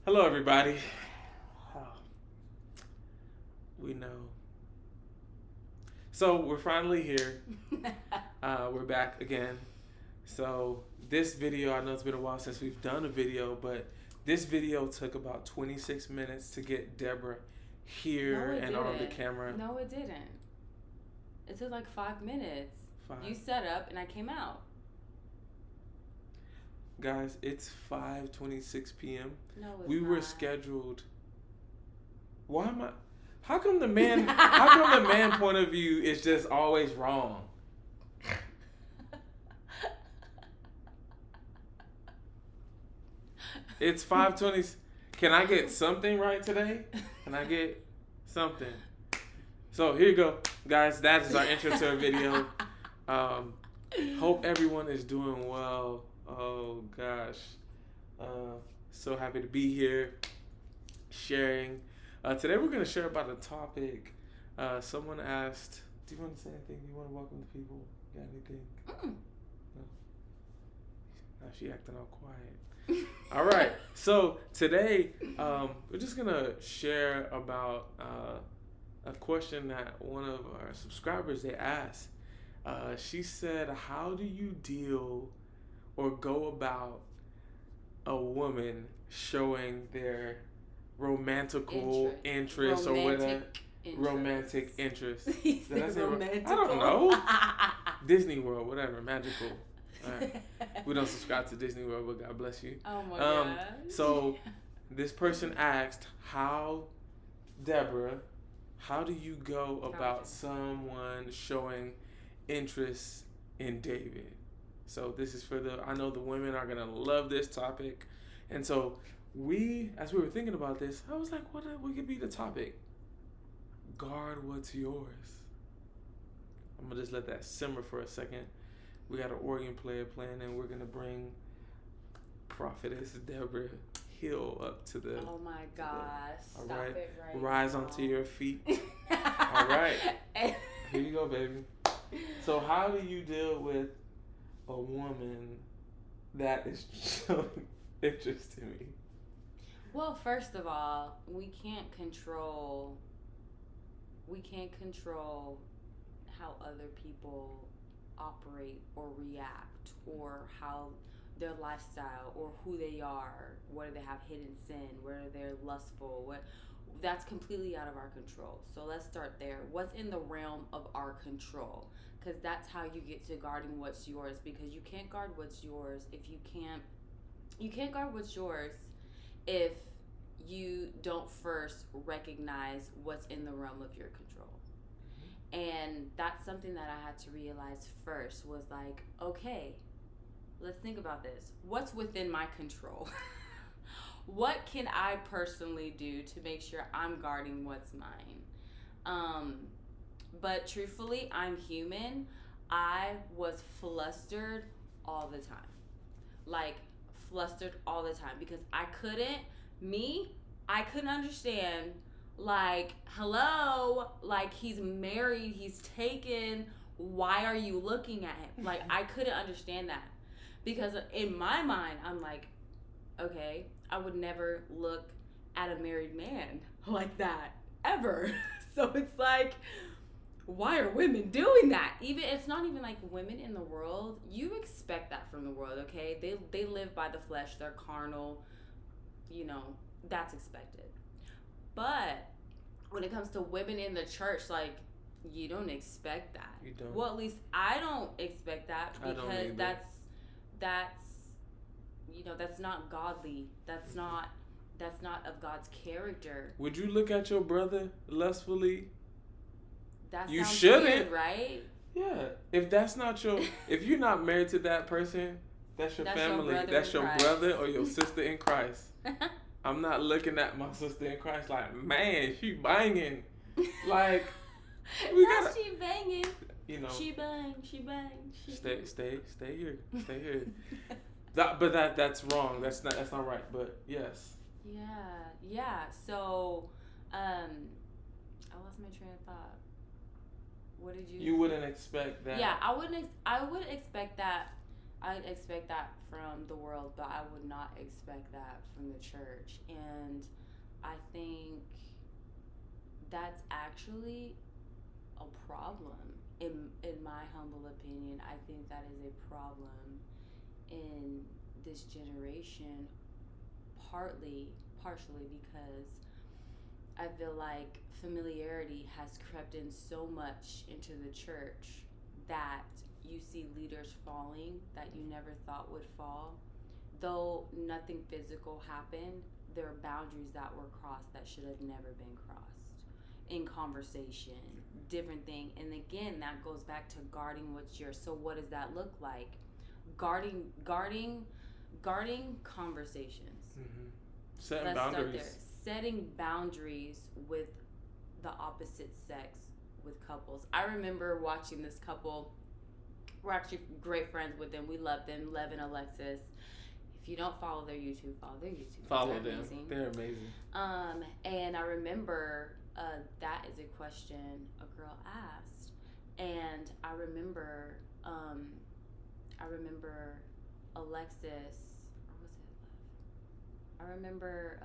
Hello, everybody. Oh, we know. So we're finally here. We're back again. So this video, I know it's been a while since we've done a video, but this video took about 26 minutes to get Deborah here and on the camera. No, it didn't. It took like 5 minutes. 5. You set up and I came out. Guys, it's 5:26 p.m. No, it's We not. were scheduled. Why am I? How come the man? How come the man point of view is just always wrong? It's 5:20. Can I get something right today? Can I get something? So here you go, guys. That is our intro to our video. Hope everyone is doing well. Oh gosh, so happy to be here, sharing. Today we're gonna share about a topic. Someone asked, "Do you want to say anything? Do you want to welcome the people? Got anything?" No. Now she acting all quiet. All right. So today, we're just gonna share about a question that one of our subscribers they asked. She said, "How do you deal or go about a woman showing their romantical interest or whatever romantic interest?" Did I say romantical? I don't know. Disney World, whatever, magical. Right. We don't subscribe to Disney World, but God bless you. Oh my gosh. So this person asked, Deborah, how do you go about someone showing interest in David? So this is I know the women are going to love this topic. And so as we were thinking about this, I was like, what could be the topic? Guard what's yours. I'm going to just let that simmer for a second. We got an organ player playing, and we're going to bring Prophetess Deborah Hill up to the... Oh my gosh. All Stop right. it right Rise now. onto your feet. All right. Here you go, baby. So how do you deal with a woman that is showing interest in me? Well, first of all, we can't control how other people operate or react, or how their lifestyle, or who they are, whether they have hidden sin, whether they're lustful, that's completely out of our control. So let's start there. What's in the realm of our control? Because that's how you get to guarding what's yours, because you can't guard what's yours if you can't guard what's yours if you don't first recognize what's in the realm of your control. And that's something that I had to realize first, was like, okay, let's think about this. What's within my control? What can I personally do to make sure I'm guarding what's mine? But truthfully, I'm human. I was flustered all the time. Like, flustered all the time, because I couldn't understand, like, hello, like, he's married, he's taken, why are you looking at him? Like, I couldn't understand that, because in my mind, I'm like, okay, I would never look at a married man like that, ever. So it's like, why are women doing that? It's not even like women in the world. You expect that from the world, okay? They live by the flesh. They're carnal. That's expected. But when it comes to women in the church, like, you don't expect that. You don't. Well, at least I don't expect that, because that's not godly. That's not of God's character. Would you look at your brother lustfully? That you sounds shouldn't, weird, right? Yeah. If that's not if you're not married to that person, that's your family. That's your brother or your sister in Christ. I'm not looking at my sister in Christ like, man, she banging. Like, she banging. She bang. Stay here. Stay here. That's wrong. That's not right. But yes. Yeah. So, I lost my train of thought. What did you? You wouldn't expect that. Yeah, I wouldn't expect that I'd expect that from the world, but I would not expect that from the church. And I think that's actually a problem. In my humble opinion, I think that is a problem in this generation, partially because I feel like familiarity has crept in so much into the church that you see leaders falling that you never thought would fall. Though nothing physical happened, there are boundaries that were crossed that should have never been crossed in conversation, different thing. And again, that goes back to guarding what's yours. So what does that look like? Guarding conversations. Mm-hmm. Setting Let's boundaries. start there. Setting boundaries with the opposite sex, with couples. I remember watching this couple. We're actually great friends with them. We love them, Lev and Alexis. If you don't follow their YouTube, follow their YouTube. Follow them. Amazing. They're amazing. And I remember that is a question a girl asked, and I remember Alexis, or was it Lev? I remember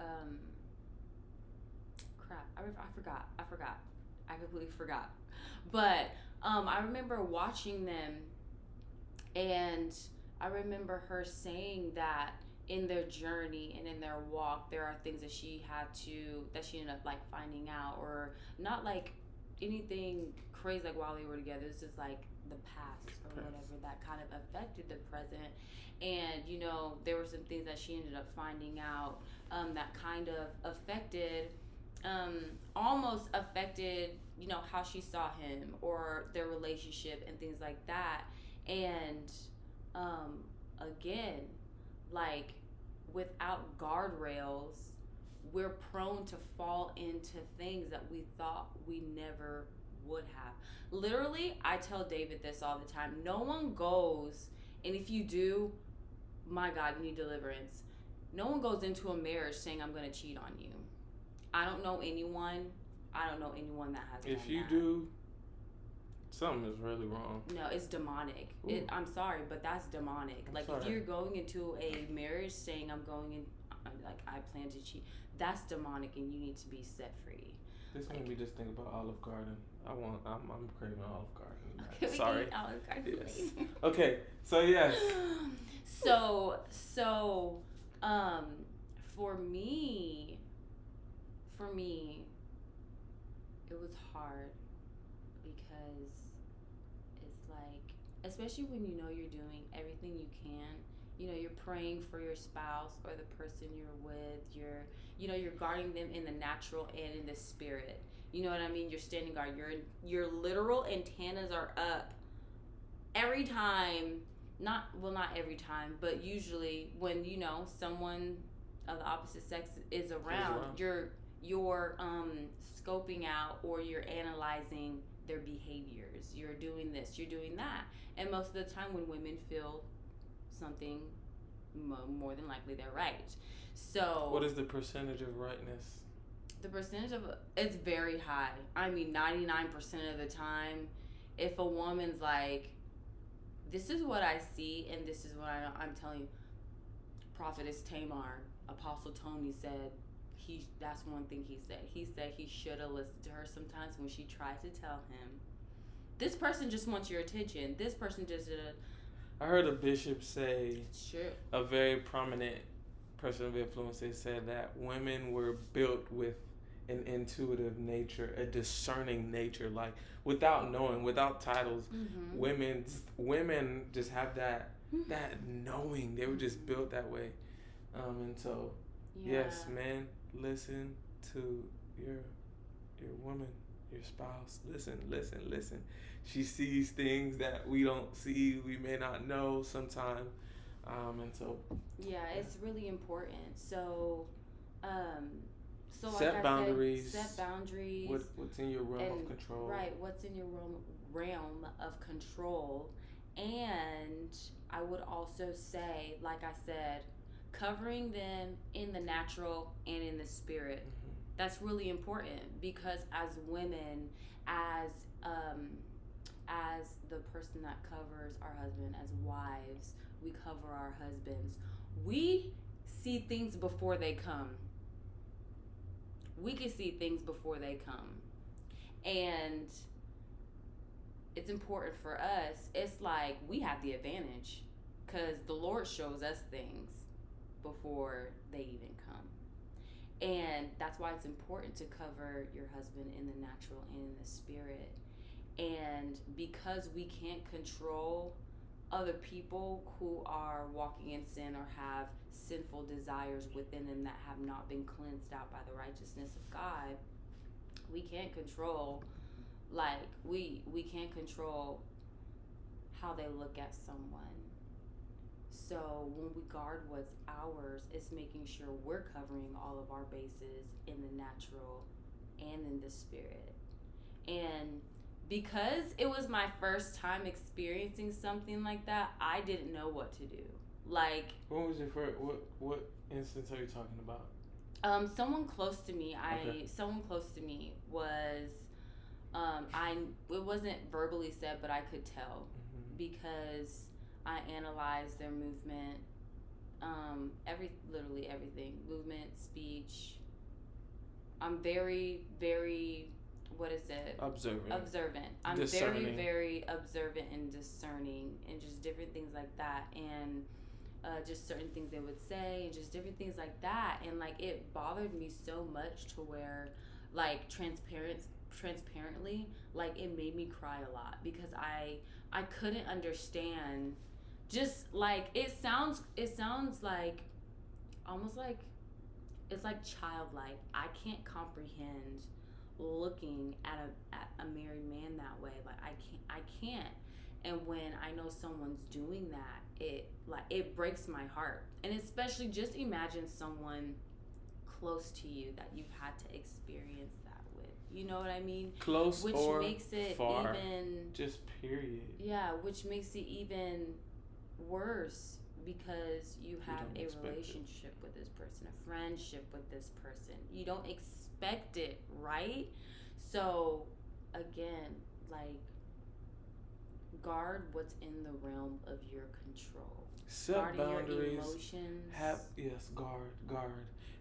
I forgot. I completely forgot. But I remember watching them, and I remember her saying that in their journey and in their walk, there are things that she ended up like finding out, or not like anything crazy like while they were together. This is like the past or whatever that kind of affected the present. And there were some things that she ended up finding out that kind of affected almost affected how she saw him or their relationship and things like that. And again, like, without guardrails, we're prone to fall into things that we thought we never would have. Literally, I tell David this all the time. No one goes, and if you do, my God, you need deliverance. No one goes into a marriage saying, I'm going to cheat on you. I don't know anyone that has. If you do, something is really wrong. No, it's demonic. I'm sorry, but that's demonic. If you're going into a marriage saying I'm going in, like, I plan to cheat, that's demonic, and you need to be set free. This made me just think about Olive Garden. I'm craving Olive Garden. Okay, sorry. Olive Garden. Yes. Okay. So yes. So for me, it was hard because it's like, especially when you're doing everything you can, you're praying for your spouse or the person you're with, you're guarding them in the natural and in the spirit. You know what I mean? You're standing guard. Your literal antennas are up every time. Not every time, but usually when someone of the opposite sex is around. You're scoping out, or you're analyzing their behaviors. You're doing this, you're doing that. And most of the time when women feel something, more than likely they're right. So what is the percentage of rightness? The percentage of it's very high. I mean, 99% of the time, if a woman's like, this is what I see and this is what I'm telling you. Prophetess Tamar, Apostle Tony said, that's one thing he said. He said he should have listened to her sometimes when she tried to tell him, this person just wants your attention. This person just did it. I heard a bishop say, sure, a very prominent person of influence, they said that women were built with an intuitive nature, a discerning nature, like without knowing, without titles. Mm-hmm. Women just have that knowing. They were just built that way. And so, yes, men, listen to your woman, your spouse. Listen. She sees things that we don't see, we may not know sometimes. And so it's really important. So set boundaries. Set boundaries. What's in your realm of control? Right. What's in your realm of control. And I would also say, like I said, covering them in the natural and in the spirit. Mm-hmm. That's really important, because as women, as the person that covers our husband, as wives, we cover our husbands. We see things before they come. We can see things before they come. And it's important for us. It's like we have the advantage because the Lord shows us things before they even come. And that's why it's important to cover your husband in the natural and in the spirit. And because we can't control other people who are walking in sin or have sinful desires within them that have not been cleansed out by the righteousness of God, we can't control, like, we can't control how they look at someone. So when we guard what's ours, it's making sure we're covering all of our bases in the natural and in the spirit. And because it was my first time experiencing something like that, I didn't know what to do. Like, what was your first? What instance are you talking about? Someone close to me. Okay. Someone close to me was, it wasn't verbally said, but I could tell because I analyzed their movement, literally everything, movement, speech. I'm very, very, what is it? Observant. I'm discerning. very, very observant and discerning, and just different things like that, and just certain things they would say, and just different things like that, and like it bothered me so much to where, like, transparently, like it made me cry a lot because I couldn't understand. Just like it sounds like almost like it's like childlike. I can't comprehend looking at a married man that way. Like I can't. And when I know someone's doing that, it breaks my heart. And especially just imagine someone close to you that you've had to experience that with. You know what I mean? Close which or makes it far. Even just period. Yeah, which makes it even worse because you have a relationship with this person, a friendship with this person. You don't expect it, right? So again, like, guard what's in the realm of your control. Set boundaries. Your emotions. Guard.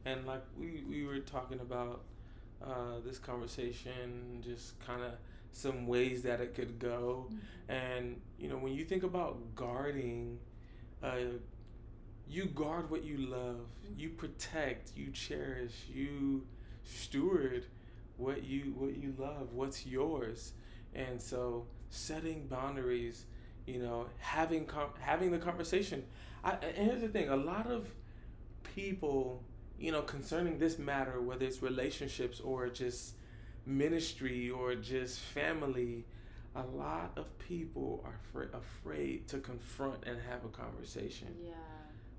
And like we were talking about this conversation, just kind of some ways that it could go. And when you think about guarding, you guard what you love, you protect, you cherish, you steward what you love, what's yours. And so setting boundaries, having the conversation. And here's the thing: a lot of people, concerning this matter, whether it's relationships or just ministry or just family, a lot of people are afraid to confront and have a conversation. Yeah.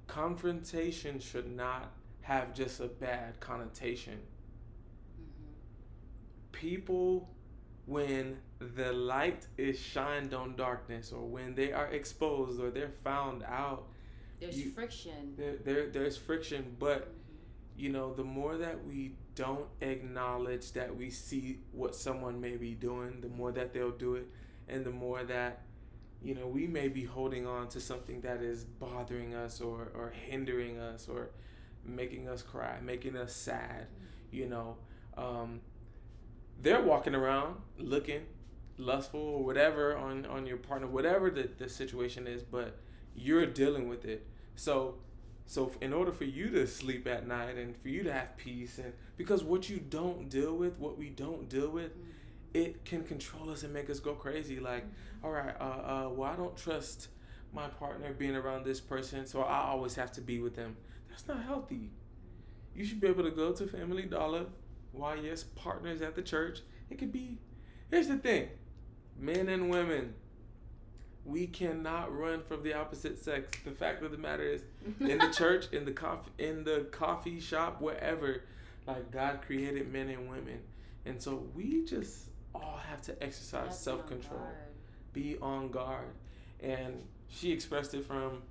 Confrontation should not have just a bad connotation. People, when the light is shined on darkness, or when they are exposed or they're found out, there's friction. There's friction, but the more that we don't acknowledge that we see what someone may be doing, the more that they'll do it, and the more that we may be holding on to something that is bothering us or hindering us or making us cry, making us sad. They're walking around looking lustful or whatever on your partner, whatever the situation is, but you're dealing with it. So in order for you to sleep at night and for you to have peace, and because what we don't deal with, it can control us and make us go crazy. Like, all right, well, I don't trust my partner being around this person, so I always have to be with them. That's not healthy. You should be able to go to Family Dollar, YS Partners at the church. It could be. Here's the thing, men and women, we cannot run from the opposite sex. The fact of the matter is, in the church, in the coffee shop, wherever, like, God created men and women, and so we just all have to exercise self-control, be on guard. And she expressed it from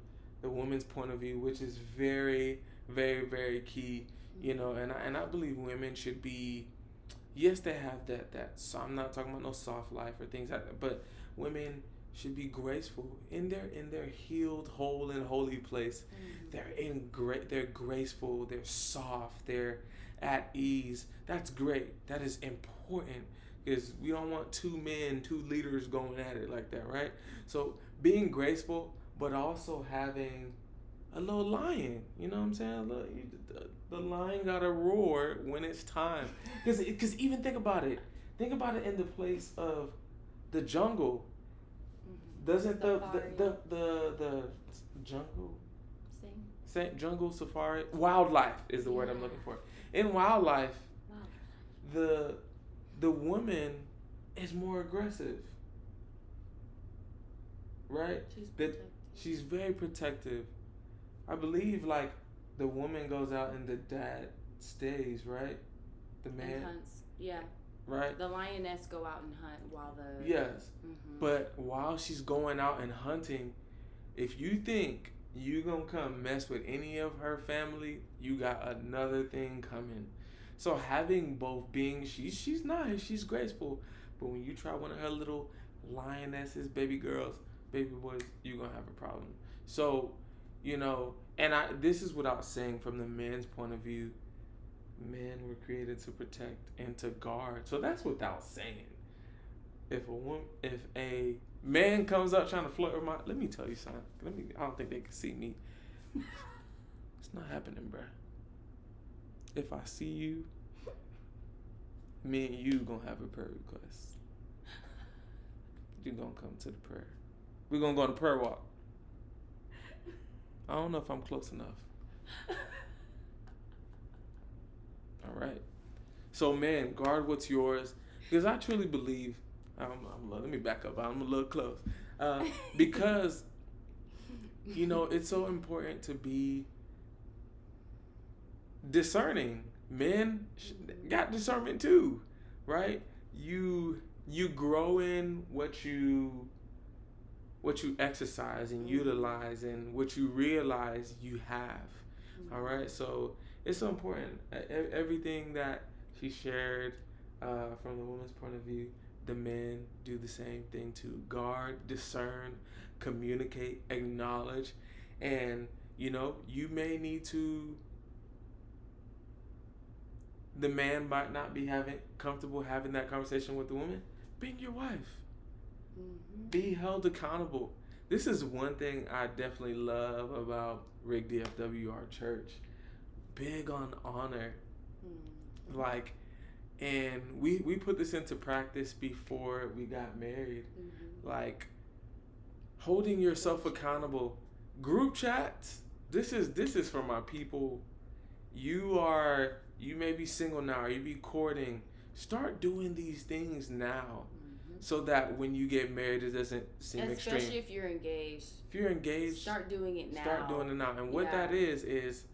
the woman's point of view, which is very, very, very key. And I believe women should be, yes, they have that. So I'm not talking about no soft life or things like that, but women should be graceful in their healed, whole, and holy place. They're graceful. They're soft. They're at ease. That's great. That is important because we don't want two men, two leaders going at it like that, right? So being graceful, but also having a little lion. You know what I'm saying? The lion gotta roar when it's time. Because even think about it. Think about it in the place of the jungle. Doesn't the jungle jungle safari wildlife is the word I'm looking for. In wildlife, the woman is more aggressive, right? She's very protective. I believe like the woman goes out and the dad stays, right? The man and hunts, yeah. Right? The lioness go out and hunt while the... Yes. But while she's going out and hunting, if you think you gonna come mess with any of her family, you got another thing coming. So having both being, she's nice, she's graceful, but when you try one of her little lionesses, baby girls, baby boys, you gonna have a problem. So, you know, and this is without saying from the man's point of view, men were created to protect and to guard. So that's without saying. If a man comes up trying to flirt with let me tell you something. I don't think they can see me. It's not happening, bruh. If I see you, me and you gonna have a prayer request. You gonna come to the prayer. We're gonna go on a prayer walk. I don't know if I'm close enough. All right. So, man, guard what's yours. Because I truly believe, let me back up. I'm a little close. Because, you know, it's so important to be discerning. Men got discernment too, right? You grow in what you exercise and utilize and what you realize you have. All right? So, it's so important. Everything that she shared from the woman's point of view, the men do the same thing too. Guard, discern, communicate, acknowledge. And, you know, you may need to... The man might not be comfortable having that conversation with the woman. Bring your wife. Be held accountable. This is one thing I definitely love about Rig DFW, our church. Big on honor. Like, and we put this into practice before we got married. Like, holding yourself accountable. Group chats. This is for my people. You may be single now, or you be courting. Start doing these things now, so that when you get married, it doesn't seem extreme. Especially if you're engaged. If you're engaged, start doing it now. Start doing it now. And what that is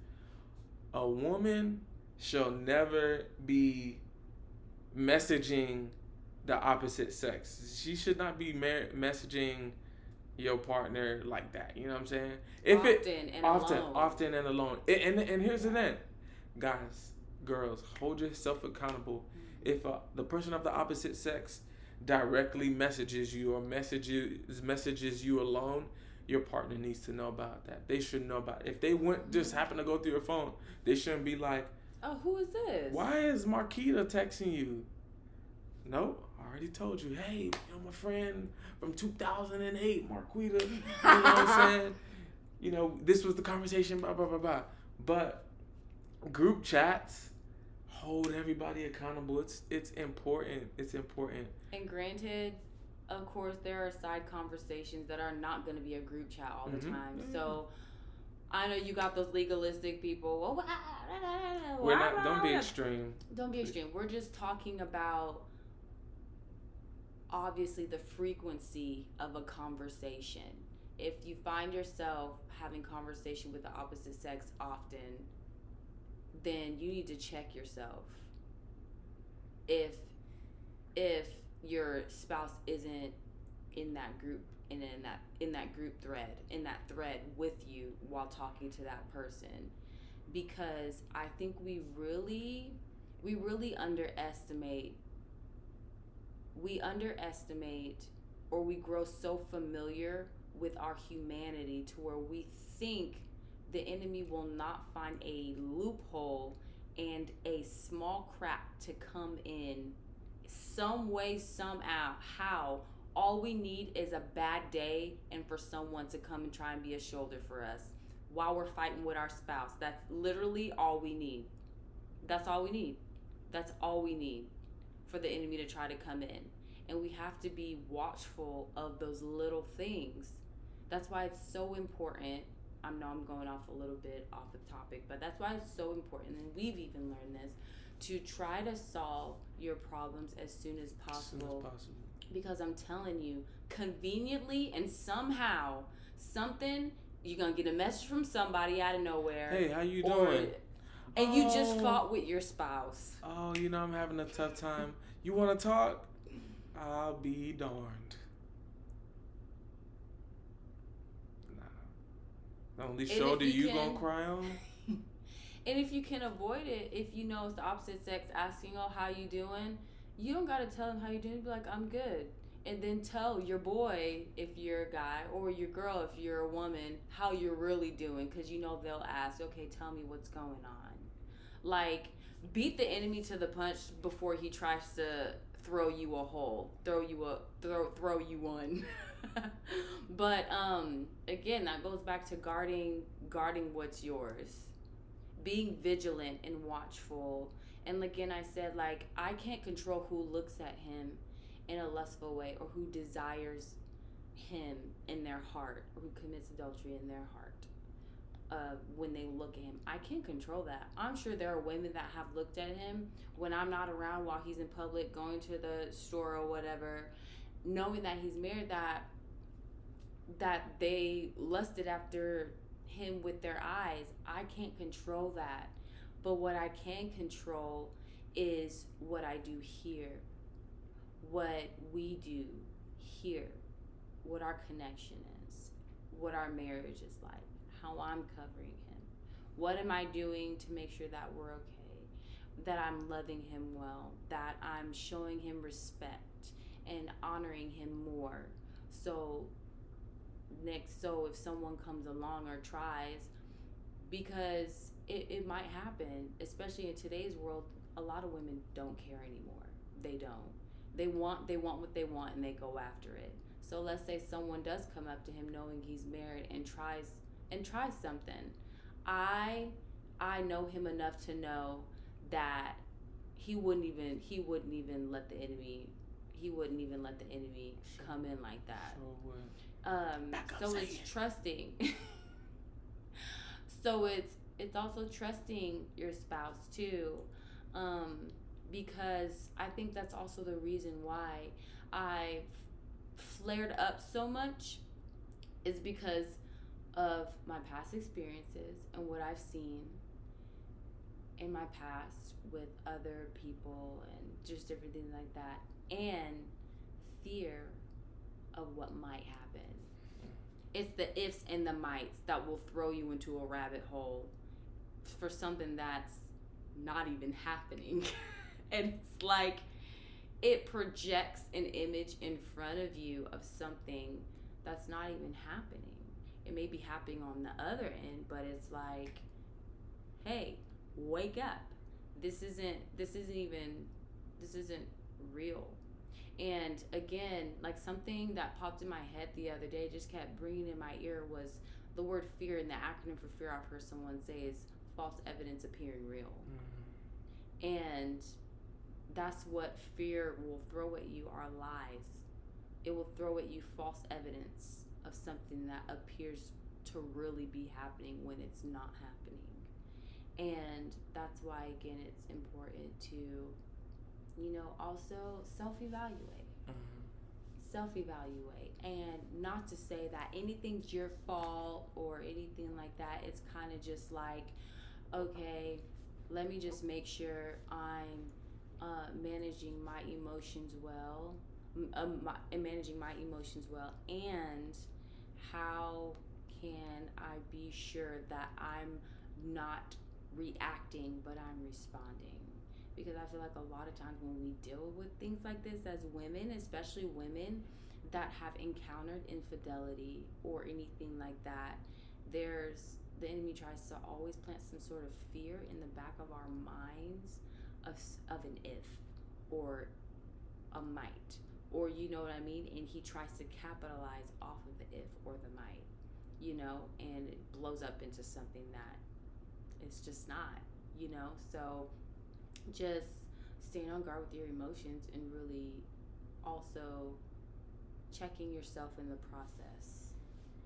a woman shall never be messaging the opposite sex. She should not be messaging your partner like that. You know what I'm saying? Often and alone. And here's the thing, guys, girls, hold yourself accountable. If the person of the opposite sex directly messages you or messages you alone, your partner needs to know about that. They should know about it. If they just happen to go through your phone, they shouldn't be like, oh, who is this? Why is Marquita texting you? Nope, I already told you. Hey, I'm a friend from 2008, Marquita. You know what I'm saying? You know, this was the conversation, blah, blah, blah, blah. But group chats, hold everybody accountable. It's important. It's important. And granted, of course, there are side conversations that are not going to be a group chat all the time. So I know you got those legalistic people. Don't be extreme. Don't be extreme. We're just talking about, obviously, the frequency of a conversation. If you find yourself having conversation with the opposite sex often, then you need to check yourself. If your spouse isn't in that group and in that group thread, in that thread with you while talking to that person, because I think we really underestimate or we grow so familiar with our humanity to where we think the enemy will not find a loophole and a small crack to come in some way, somehow. How all we need is a bad day and for someone to come and try and be a shoulder for us while we're fighting with our spouse. That's literally all we need. That's all we need. That's all we need for the enemy to try to come in. And we have to be watchful of those little things. That's why it's so important. I know I'm going off a little bit off the topic, but that's why it's so important, and we've even learned this, to try to solve your problems as soon as possible. Because I'm telling you, conveniently and somehow, something, you're going to get a message from somebody out of nowhere. Hey, how you doing? And you just fought with your spouse. Oh, I'm having a tough time. You want to talk? I'll be darned. Nah. The only shoulder you gonna cry on? And if you can avoid it, if you know it's the opposite sex asking, oh, how you doing? You don't got to tell them how you doing. Be like, I'm good. And then tell your boy, if you're a guy, or your girl, if you're a woman, how you're really doing. Because they'll ask, okay, tell me what's going on. Like, beat the enemy to the punch before he tries to throw you a hole, throw you one. But again, that goes back to guarding what's yours, being vigilant and watchful. And again, I said, like, I can't control who looks at him in a lustful way or who desires him in their heart or who commits adultery in their heart. When they look at him, I can't control that. I'm sure there are women that have looked at him when I'm not around, while he's in public, going to the store or whatever, knowing that he's married, that they lusted after him with their eyes. I can't control that. But what I can control is what I do here, what we do here, what our connection is, what our marriage is like, how I'm covering him. What am I doing to make sure that we're okay, that I'm loving him well, that I'm showing him respect and honoring him more. So if someone comes along or tries, because it might happen, especially in today's world, a lot of women don't care anymore. They don't. They want what they want and they go after it. So let's say someone does come up to him knowing he's married and tries something. I know him enough to know that he wouldn't even let the enemy come in like that. So it's trusting. So it's also trusting your spouse too, because I think that's also the reason why I've flared up so much, is because of my past experiences and what I've seen in my past with other people and just different things like that, and fear of what might happen. It's the ifs and the mights that will throw you into a rabbit hole for something that's not even happening. And it's like it projects an image in front of you of something that's not even happening. It may be happening on the other end, but it's like, hey, wake up. This isn't real. And again, like something that popped in my head the other day, just kept ringing in my ear, was the word fear, and the acronym for fear I've heard someone say is false evidence appearing real. Mm-hmm. And that's what fear will throw at you, are lies. It will throw at you false evidence of something that appears to really be happening when it's not happening. And that's why, again, it's important to, also self-evaluate. Mm-hmm. Self-evaluate. And not to say that anything's your fault or anything like that. It's kind of just like, okay, let me just make sure I'm managing my emotions well, and how can I be sure that I'm not reacting but I'm responding? Because I feel like a lot of times when we deal with things like this as women, especially women, that have encountered infidelity or anything like that, the enemy tries to always plant some sort of fear in the back of our minds of an if or a might, or you know what I mean, and he tries to capitalize off of the if or the might, and it blows up into something that it's just not, so just staying on guard with your emotions and really also checking yourself in the process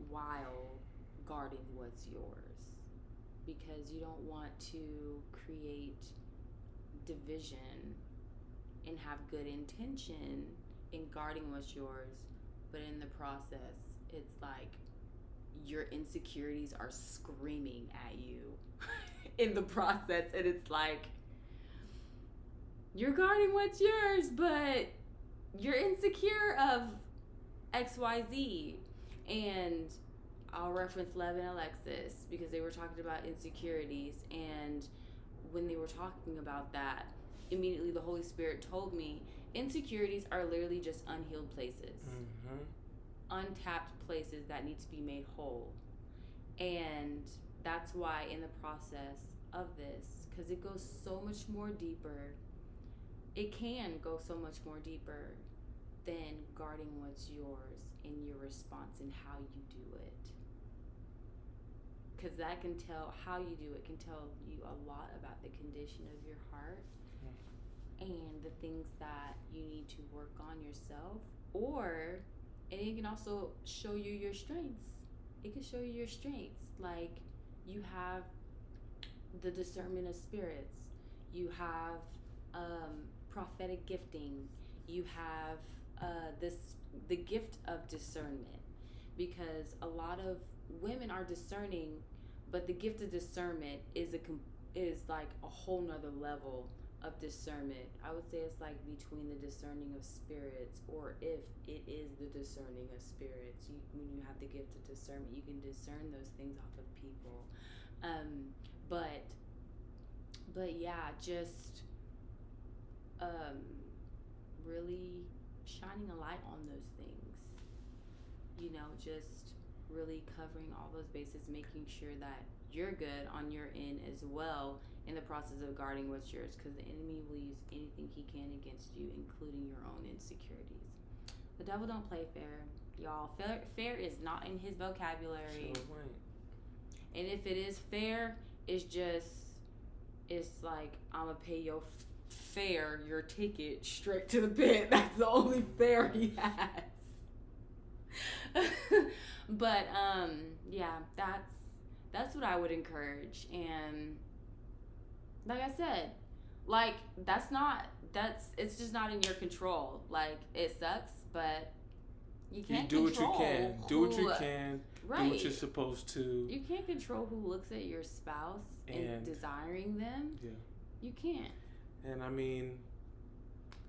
while guarding what's yours, because you don't want to create division and have good intention in guarding what's yours, but in the process it's like your insecurities are screaming at you in the process, and it's like you're guarding what's yours, but you're insecure of XYZ. And I'll reference Lev and Alexis because they were talking about insecurities, and when they were talking about that, immediately the Holy Spirit told me insecurities are literally just unhealed places, untapped places that need to be made whole. And that's why in the process of this, because it goes so much more deeper, it can go so much more deeper than guarding what's yours in your response and how you do it. Because that can tell, how you do it can tell you a lot about the condition of your heart and the things that you need to work on yourself, and it can also show you your strengths. It can show you your strengths. Like, you have the discernment of spirits. You have prophetic gifting. You have the gift of discernment, because a lot of women are discerning, but the gift of discernment is like a whole nother level of discernment. I would say it's like between the discerning of spirits, or if it is the discerning of spirits. When you have the gift of discernment, you can discern those things off of people. But yeah, just really shining a light on those things. Just really covering all those bases, making sure that you're good on your end as well in the process of guarding what's yours, because the enemy will use anything he can against you, including your own insecurities. The devil don't play fair, y'all. Fair is not in his vocabulary. Sure won't. And if it is fair, it's like, I'm gonna pay your fare, your ticket, straight to the pit. That's the only fare he has. But yeah, that's what I would encourage. And like I said, like, it's just not in your control. Like, it sucks, but you can't do control what you can. Do what you can. Right. Do what you're supposed to. You can't control who looks at your spouse and desiring them. Yeah. You can't. And I mean,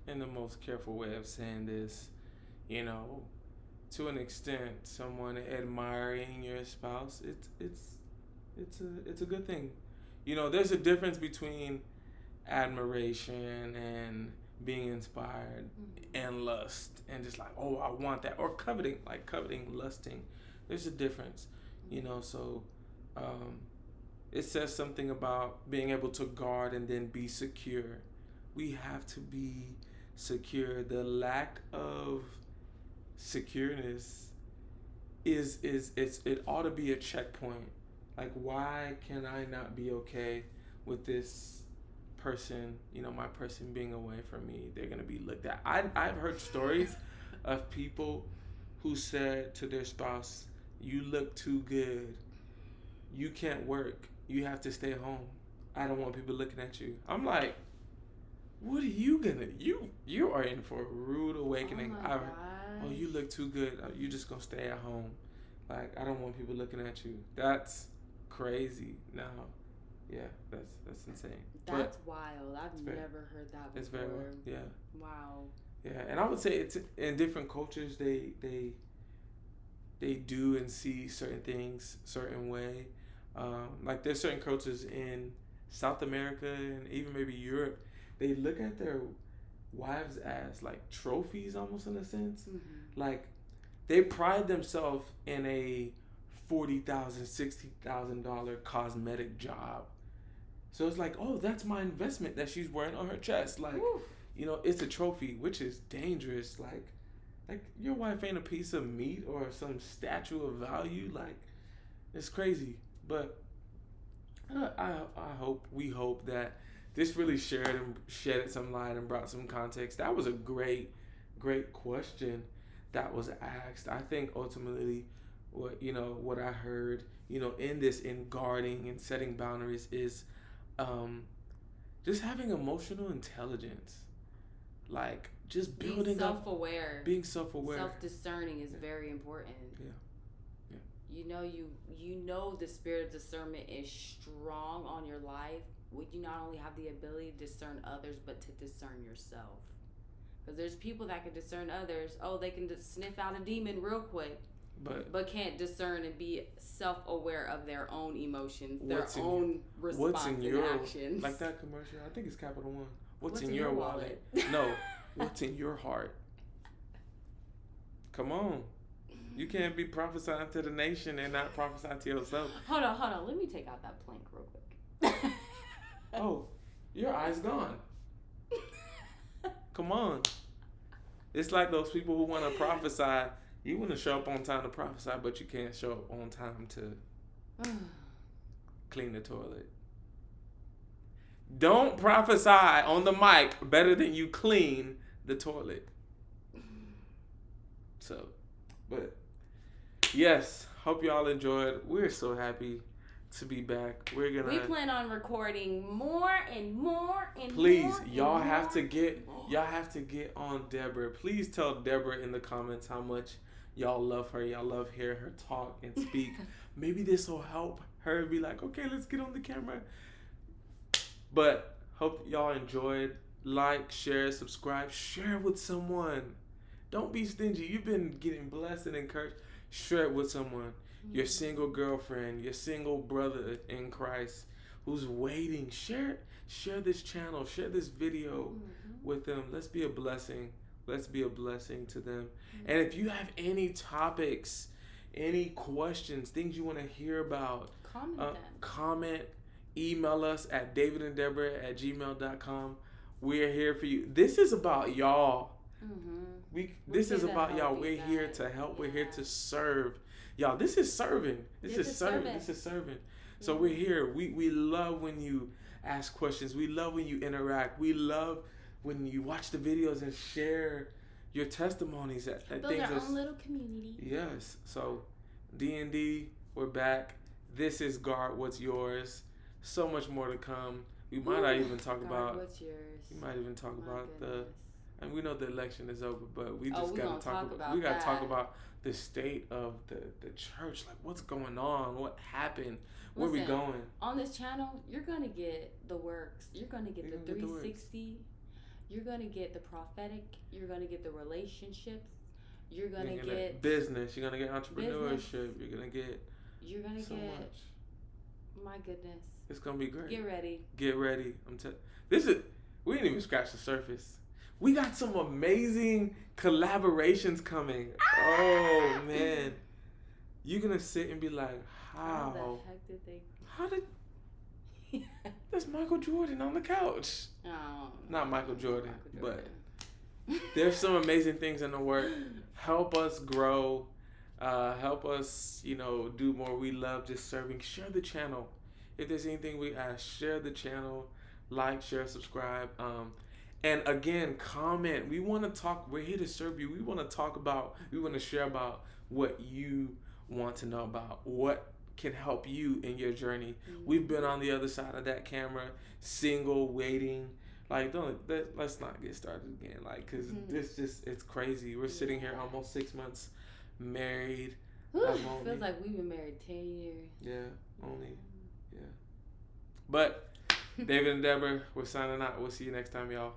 in the most careful way of saying this, to an extent, someone admiring your spouse, it's a good thing. There's a difference between admiration and being inspired and lust, and just like, oh, I want that, or coveting, lusting. There's a difference, so it says something about being able to guard and then be secure. We have to be secure. The lack of secureness it ought to be a checkpoint. Like, why can I not be okay with this person, my person being away from me? They're gonna be looked at. I've heard stories of people who said to their spouse, "You look too good. You can't work. You have to stay home. I don't want people looking at you." I'm like, what are you gonna? You are in for a rude awakening. Oh, you look too good. You just gonna stay at home. Like, I don't want people looking at you. That's crazy. No, yeah, that's insane. That's wild. I've never heard that before. It's very wild. Yeah. Wow. Yeah, and I would say it's in different cultures. They do and see certain things certain way. Like, there's certain cultures in South America and even maybe Europe. They look at their wives as like trophies, almost, in a sense. Like, they pride themselves in a $40,000, $60,000 cosmetic job. So it's like, oh, that's my investment that she's wearing on her chest. Like, Oof. you know, it's a trophy, which is dangerous. Like your wife ain't a piece of meat or some statue of value. Like, it's crazy. But we hope that this really shedded some light and brought some context. That was a great question that was asked. I think ultimately, what I heard, in guarding and setting boundaries is, just having emotional intelligence, like just building being self-aware. Being self-aware, self-discerning is very important. Yeah. You know the spirit of discernment is strong on your life when you not only have the ability to discern others, but to discern yourself. Because there's people that can discern others. Oh, they can just sniff out a demon real quick, but can't discern and be self-aware of their own emotions, their own response and actions. Like that commercial, I think it's Capital One. What's in your wallet? No, what's in your heart? Come on. You can't be prophesying to the nation and not prophesying to yourself. Hold on. Let me take out that plank real quick. Oh, your eye's gone. Come on. It's like those people who want to prophesy. You want to show up on time to prophesy, but you can't show up on time to clean the toilet. Don't prophesy on the mic better than you clean the toilet. So, but yes, hope y'all enjoyed. We're so happy to be back. We plan on recording more and more and please, more. Y'all have to get on Deborah. Please tell Deborah in the comments how much y'all love her. Y'all love hearing her talk and speak. Maybe this will help her be like, okay, let's get on the camera. But hope y'all enjoyed. Like, share, subscribe, share with someone. Don't be stingy. You've been getting blessed and encouraged. Share it with someone. Your single girlfriend, your single brother in Christ who's waiting. Share this channel. Share this video with them. Let's be a blessing. Let's be a blessing to them. And if you have any topics, any questions, things you want to hear about, comment, email us at davidanddeborah@gmail.com. We're here for you. This is about y'all. This is about y'all. We're here to help. We're here to serve. Y'all, this is serving. This is serving. So we're here. We love when you ask questions. We love when you interact. We love when you watch the videos and share your testimonies. Build our own little community. Yes. So D&D, we're back. This is Guard What's Yours. So much more to come. We might not even talk about. What's yours? We might even talk about goodness. and we know the election is over, but we just gotta talk about. We gotta talk about the state of the church. Like, what's going on? What happened? Where we going? On this channel, you're gonna get the works. You're gonna get the 360. You're gonna get the prophetic. You're gonna get the relationships. You're gonna get business. You're gonna get entrepreneurship. You're gonna get so much. My goodness. It's gonna be great. Get ready. We didn't even scratch the surface. We got some amazing collaborations coming. Oh man. You're gonna sit and be like, how the heck did they? How did there's Michael Jordan on the couch. Oh, not Michael Jordan, but there's some amazing things in the work. Help us grow. Help us, do more. We love just serving. Share the channel. If there's anything we ask, share the channel. Like, share, subscribe. And again, comment. We want to talk. We're here to serve you. We want to share about what you want to know about. What can help you in your journey. We've been on the other side of that camera, single, waiting. Like, let's not get started again. Like, because it's crazy. We're sitting here almost 6 months married. Feels like we've been married 10 years. Yeah. But David and Deborah, we're signing out. We'll see you next time, y'all.